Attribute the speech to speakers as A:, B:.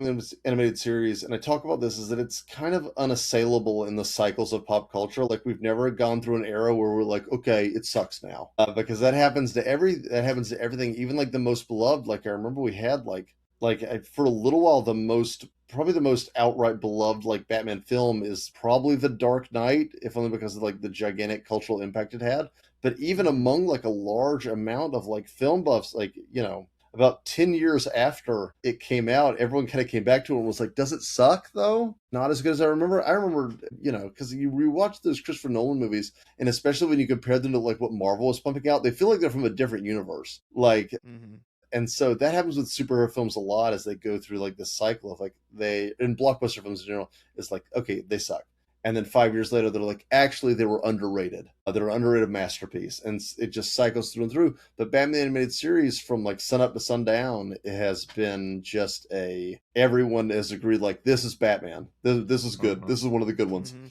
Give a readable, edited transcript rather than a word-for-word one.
A: animated series, and I talk about this, is that it's kind of unassailable in the cycles of pop culture. Like we've never gone through an era where we're like, okay, it sucks now, because that happens to everything, even like the most beloved. Like I remember we had for a little while probably the most outright beloved like Batman film is probably The Dark Knight, if only because of like the gigantic cultural impact it had. But even
B: Hmm.
A: among like a large amount of like film buffs, like about 10 years after it came out, everyone kind of came back to it and was like, does it suck though? Not as good as I remember. I remember, because you rewatch those Christopher Nolan movies, and especially when you compare them to like what Marvel was pumping out, they feel like they're from a different universe.
B: Hmm.
A: And so that happens with superhero films a lot as they go through like this cycle of like in blockbuster films in general, it's like, okay, they suck. And then 5 years later, they're like, actually, they were underrated. They're an underrated masterpiece, and it just cycles through and through. But Batman animated series, from like sun up to sundown, it has been just everyone has agreed like this is Batman. This is good.
B: Uh-huh.
A: This is one of the good ones.
B: Hmm.